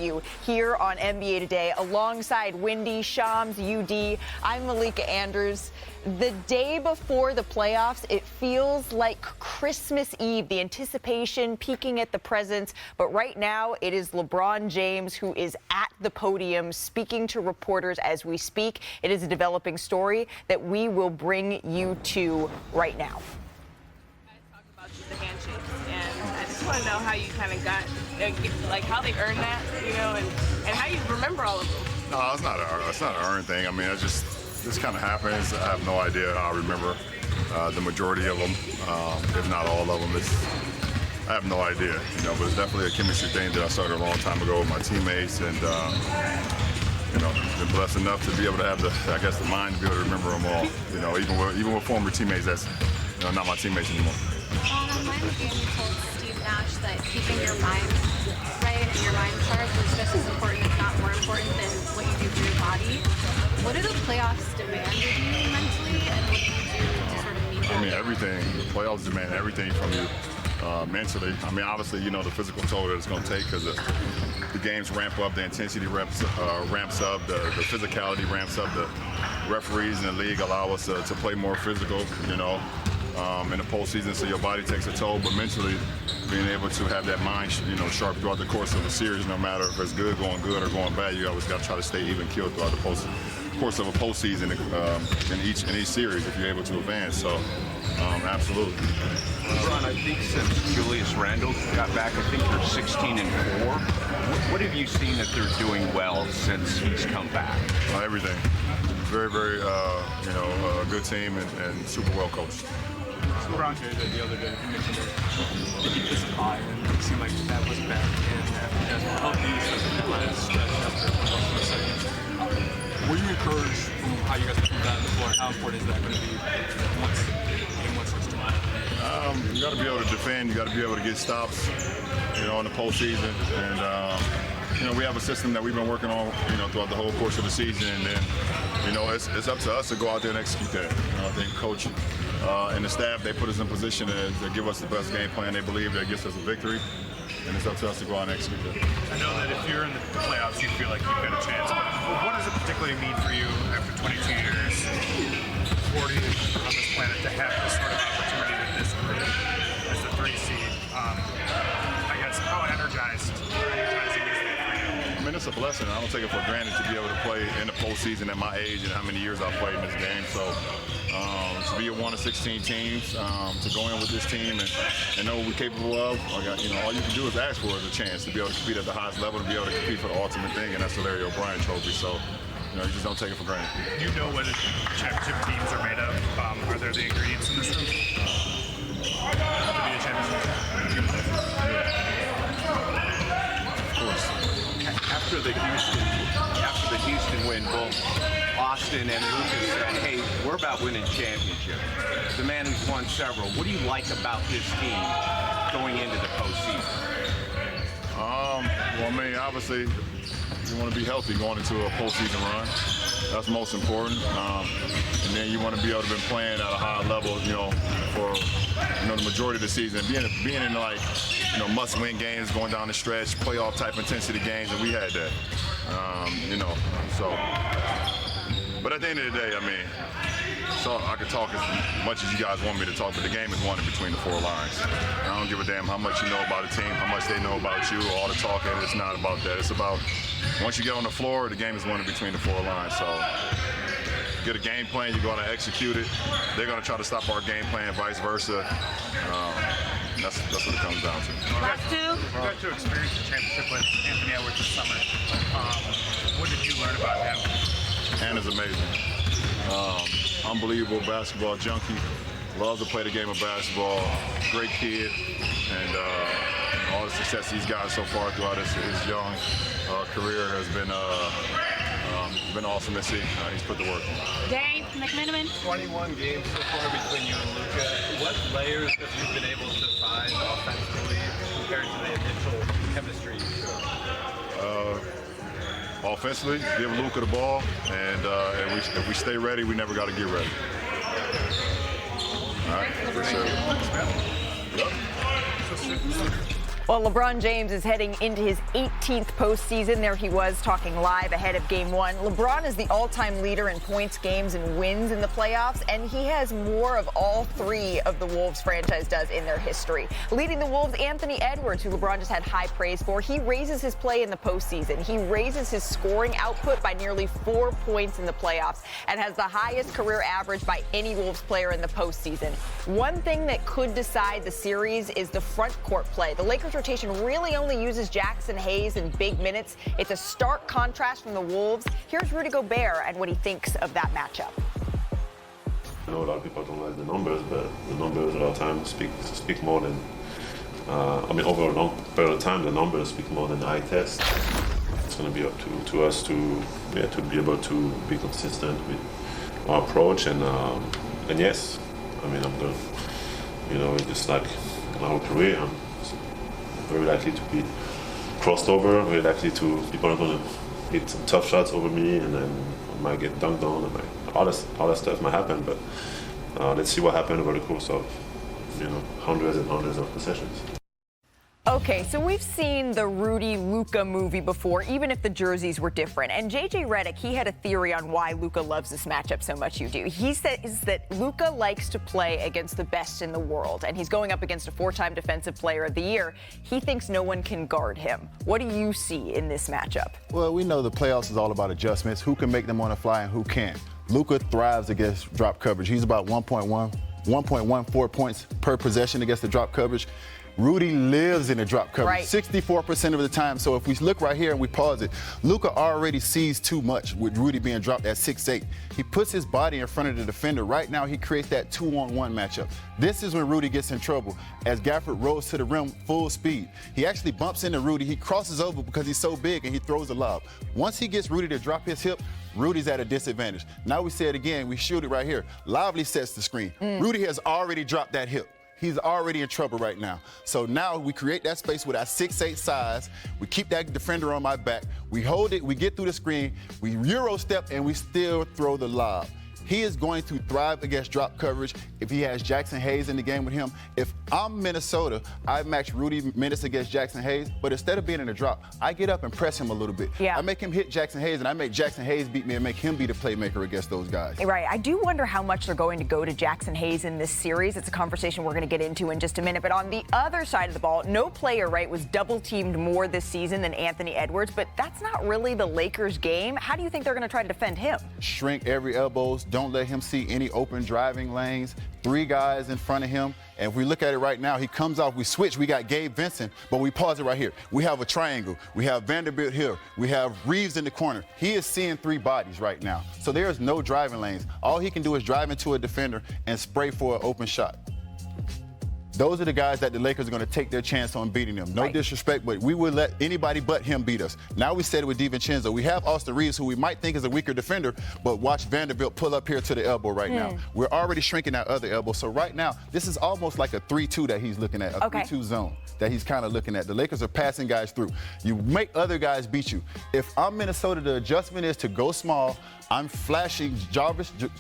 You here on NBA Today alongside Wendy, Shams, UD. I'm Malika Andrews. The day before the playoffs, it feels like Christmas Eve, the anticipation peeking at the presents. But right now, it is LeBron James who is at the podium speaking to reporters as we speak. It is a developing story that we will bring you to right now. Talk about the handshakes, and I just want to know how you kind of got, like how they earned that, you know, and how you remember all of them. No, it's not an earned thing. I mean, this kind of happens. I have no idea how I remember the majority of them, if not all of them. I have no idea, you know, but it's definitely a chemistry thing that I started a long time ago with my teammates, and you know, been blessed enough to be able to have the mind to be able to remember them all. You know, even with former teammates that's, you know, not my teammates anymore. On a minor game, you told Steve Nash that keeping your mind right and your mind sharp was just as important, if not more important, than what you do for your body. What do the playoffs demand of you mentally, and what do you do to sort of meet that? I mean, everything. The playoffs demand everything from you mentally. I mean, obviously, you know, the physical toll that it's going to take because the games ramp up, the intensity ramps up, the physicality ramps up. The referees in the league allow us to play more physical, you know, in the postseason, so your body takes a toll. But mentally, being able to have that mind, you know, sharp throughout the course of the series, no matter if it's good or going bad, you always got to try to stay even keeled throughout the course of a postseason in each series if you're able to advance. So, absolutely. LeBron, I think since Julius Randle got back, I think they're 16-4. What have you seen that they're doing well since he's come back? Everything. Very, very, you know, good team and super well coached. LeBron James the other day, he mentioned that he hit this high, and it seemed like that was back. And as healthy as the last stretch after the second. Were you encouraged from how you guys performed out on the floor? How important is that going to be once it's tomorrow? You got to be able to defend. You got to be able to get stops, you know, in the postseason. And you know, we have a system that we've been working on, you know, throughout the whole course of the season. And then, you know, it's up to us to go out there and execute that. You know, I think coach and the staff, they put us in position to give us the best game plan they believe that gets us a victory. And it's up to us to go out and execute that. I know that if you're in the playoffs, you feel like you've got a chance. But what does it particularly mean for you after 22 years, 40 on this planet, to have this sort of opportunity with this group as the 3 seed? I guess how energizing is that for you? I mean, it's a blessing. I don't take it for granted to be able to play in the postseason at my age and how many years I've played in this game. So to be a one of 16 teams, to go in with this team and know what we're capable of, you know, all you can do is ask for is a chance to be able to compete at the highest level, to be able to compete for the ultimate thing, and that's the Larry O'Brien trophy. So, you know, you just don't take it for granted. You know what championship teams are made of. Are there the ingredients in this room to be a championship? After the Houston win, both Austin and Lucas said, hey, we're about winning championships. The man who's won several. What do you like about this team going into the postseason? Well, I mean, obviously, you want to be healthy going into a postseason run. That's most important. And then you want to be able to be playing at a high level, you know, for, you know, the majority of the season. Being in, like, you know, must-win games, going down the stretch, playoff type intensity games, and we had that. You know, so. But at the end of the day, I mean, so I could talk as much as you guys want me to talk, but the game is won in between the 4 lines. I don't give a damn how much you know about the team, how much they know about you, all the talking. It's not about that. It's about once you get on the floor, the game is won in between the 4 lines. So get a game plan, you're going to execute it. They're going to try to stop our game plan, vice versa. That's what it comes down to. Last two? You got to experience the championship with Anthony Edwards this summer. What did you learn about him? Anna's amazing. Unbelievable basketball junkie. Loves to play the game of basketball. Great kid. And all the success these guys so far throughout his young career has been awesome to see. He's put the work in. Dave McMenamin. 21 games so far between you and Luka. What layers have you been able to find offensively compared to the initial chemistry you showed? Offensively, give Luka the ball, and if we stay ready, we never got to get ready. All right, appreciate it. Well, LeBron James is heading into his 18th postseason. There he was talking live ahead of Game 1. LeBron is the all-time leader in points, games, and wins in the playoffs, and he has more of all three of the Wolves franchise does in their history. Leading the Wolves, Anthony Edwards, who LeBron just had high praise for, he raises his play in the postseason. He raises his scoring output by nearly 4 points in the playoffs and has the highest career average by any Wolves player in the postseason. One thing that could decide the series is the front court play. The Lakers rotation really only uses Jackson Hayes in big minutes. It's a stark contrast from the Wolves. Here's Redick and what he thinks of that matchup. I know a lot of people don't like the numbers, but the numbers a lot of times speak more than, over a long period of time, the numbers speak more than the eye test. It's going to be up to us to be able to be consistent with our approach, and yes, I'm going to, just like in our career, I'm very likely to be crossed over, very likely to, people are going to hit some tough shots over me, and then I might get dunked on, and all that stuff might happen, but let's see what happens over the course of, hundreds and hundreds of possessions. Okay, so we've seen the Rudy-Luka movie before, even if the jerseys were different. And J.J. Redick, he had a theory on why Luka loves this matchup so much. He says that Luka likes to play against the best in the world, and he's going up against a 4-time Defensive Player of the Year. He thinks no one can guard him. What do you see in this matchup? Well, we know the playoffs is all about adjustments. Who can make them on the fly and who can't? Luka thrives against drop coverage. He's about 1.14 points per possession against the drop coverage. Rudy lives in the drop coverage 64% of the time. So if we look right here and we pause it, Luka already sees too much with Rudy being dropped at 6'8". He puts his body in front of the defender. Right now, he creates that 2-on-1 matchup. This is when Rudy gets in trouble as Gafford rolls to the rim full speed. He actually bumps into Rudy. He crosses over because he's so big, and he throws a lob. Once he gets Rudy to drop his hip, Rudy's at a disadvantage. Now we say it again. We shoot it right here. Lively sets the screen. Rudy has already dropped that hip. He's already in trouble right now. So now we create that space with our 6'8" size. We keep that defender on my back. We hold it, we get through the screen, we Euro step, and we still throw the lob. He is going to thrive against drop coverage if he has Jackson Hayes in the game with him. If I'm Minnesota, I match Rudy minutes against Jackson Hayes, but instead of being in a drop, I get up and press him a little bit. I make him hit Jackson Hayes, and I make Jackson Hayes beat me and make him be the playmaker against those guys. Right. I do wonder how much they're going to go to Jackson Hayes in this series. It's a conversation we're going to get into in just a minute. But on the other side of the ball, no player, was double-teamed more this season than Anthony Edwards, but that's not really the Lakers' game. How do you think they're going to try to defend him? Shrink every elbows. Don't let him see any open driving lanes. 3 guys in front of him. And if we look at it right now, he comes off, we switch, we got Gabe Vincent, but we pause it right here. We have a triangle. We have Vanderbilt here. We have Reeves in the corner. He is seeing 3 bodies right now. So there's no driving lanes. All he can do is drive into a defender and spray for an open shot. Those are the guys that the Lakers are going to take their chance on beating them. No disrespect, but we will let anybody but him beat us. Now we said it with DiVincenzo. We have Austin Reeves, who we might think is a weaker defender, but watch Vanderbilt pull up here to the elbow right now. We're already shrinking that other elbow. So right now, this is almost like a 3-2 that he's looking at, a 3-2 zone that he's kind of looking at. The Lakers are passing guys through. You make other guys beat you. If I'm Minnesota, the adjustment is to go small. I'm flashing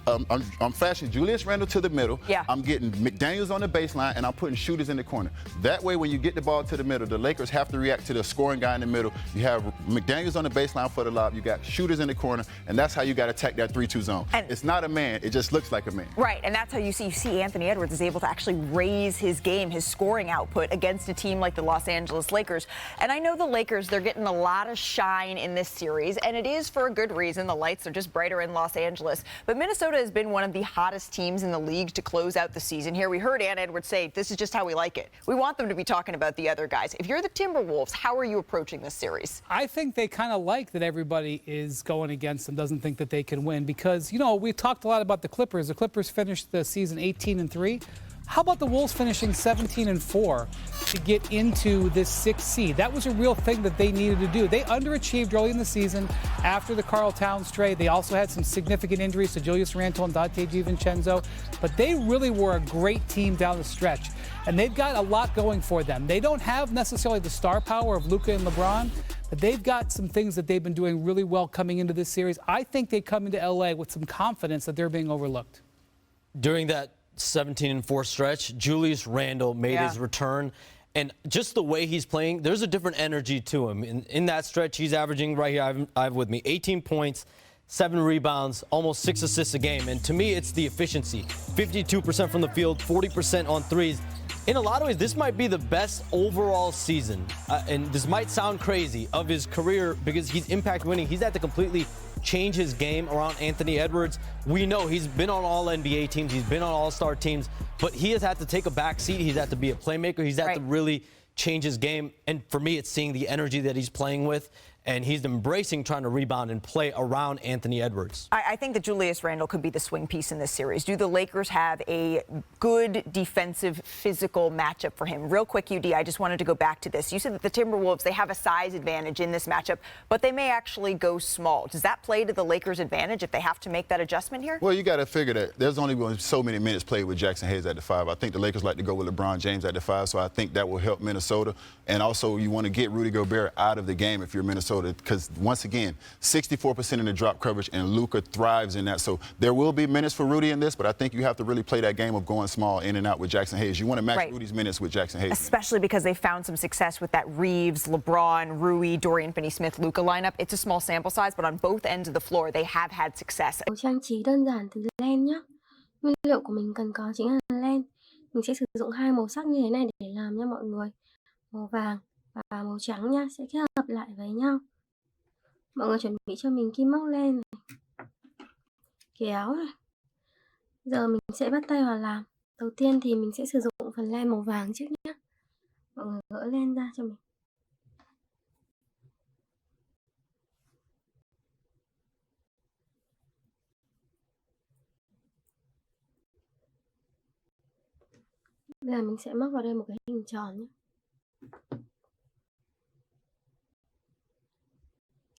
I'm flashing Julius Randle to the middle. I'm getting McDaniels on the baseline, and I'm putting shooters in the corner. That way, when you get the ball to the middle, the Lakers have to react to the scoring guy in the middle. You have McDaniels on the baseline for the lob. You got shooters in the corner, and that's how you got to attack that 3-2 zone. And it's not a man. It just looks like a man. Right, and that's how you see Anthony Edwards is able to actually raise his game, his scoring output against a team like the Los Angeles Lakers. And I know the Lakers, they're getting a lot of shine in this series, and it is for a good reason. The lights are just brighter in Los Angeles. But Minnesota has been one of the hottest teams in the league to close out the season here. We heard Ann Edwards say, this is just how we like it. We want them to be talking about the other guys. If you're the Timberwolves, how are you approaching this series? I think they kind of like that everybody is going against them, doesn't think that they can win. Because, we talked a lot about the Clippers. The Clippers finished the season 18-3. How about the Wolves finishing 17-4 to get into this 6th seed? That was a real thing that they needed to do. They underachieved early in the season after the Karl Towns trade. They also had some significant injuries to Julius Randle and Dante DiVincenzo. But they really were a great team down the stretch. And they've got a lot going for them. They don't have necessarily the star power of Luka and LeBron, but they've got some things that they've been doing really well coming into this series. I think they come into L.A. with some confidence that they're being overlooked. During that 17-4 stretch, Julius Randle made his return, And just the way he's playing, there's a different energy to him. In that stretch, he's averaging right here, I have with me, 18 points, 7 rebounds, almost 6 assists a game. And to me, it's the efficiency. 52% from the field, 40% on threes. In a lot of ways, this might be the best overall season, and this might sound crazy, of his career because he's impact winning. He's had to completely change his game around Anthony Edwards. We know he's been on all NBA teams, he's been on all-star teams, but he has had to take a back seat. He's had to be a playmaker. He's had to really change his game. And for me, it's seeing the energy that he's playing with. And he's embracing trying to rebound and play around Anthony Edwards. I think that Julius Randle could be the swing piece in this series. Do the Lakers have a good defensive, physical matchup for him? Real quick, UD, I just wanted to go back to this. You said that the Timberwolves, they have a size advantage in this matchup, but they may actually go small. Does that play to the Lakers' advantage if they have to make that adjustment here? Well, you got to figure that there's only been so many minutes played with Jackson Hayes at the 5. I think the Lakers like to go with LeBron James at the 5, so I think that will help Minnesota. And also, you want to get Rudy Gobert out of the game if you're Minnesota, because once again, 64% in the drop coverage, and Luka thrives in that. So there will be minutes for Rudy in this, but I think you have to really play that game of going small in and out with Jackson Hayes. You want to match Rudy's minutes with Jackson Hayes. Especially because they found some success with that Reeves, LeBron, Rui, Dorian Finney-Smith, Luka lineup. It's a small sample size, but on both ends of the floor, they have had success. Trang trí đơn giản từ len nhé. Nguyên liệu của mình cần có chính là len. Mình sẽ sử dụng 2 màu sắc như thế này để làm nha mọi người. Màu vàng và màu trắng nha, sẽ kết hợp lại với nhau. Mọi người chuẩn bị cho mình kim móc len này, kéo này. Giờ mình sẽ bắt tay vào làm. Đầu tiên thì mình sẽ sử dụng phần len màu vàng trước nhé. Mọi người gỡ len ra cho mình. Bây giờ mình sẽ móc vào đây một cái hình tròn nhé.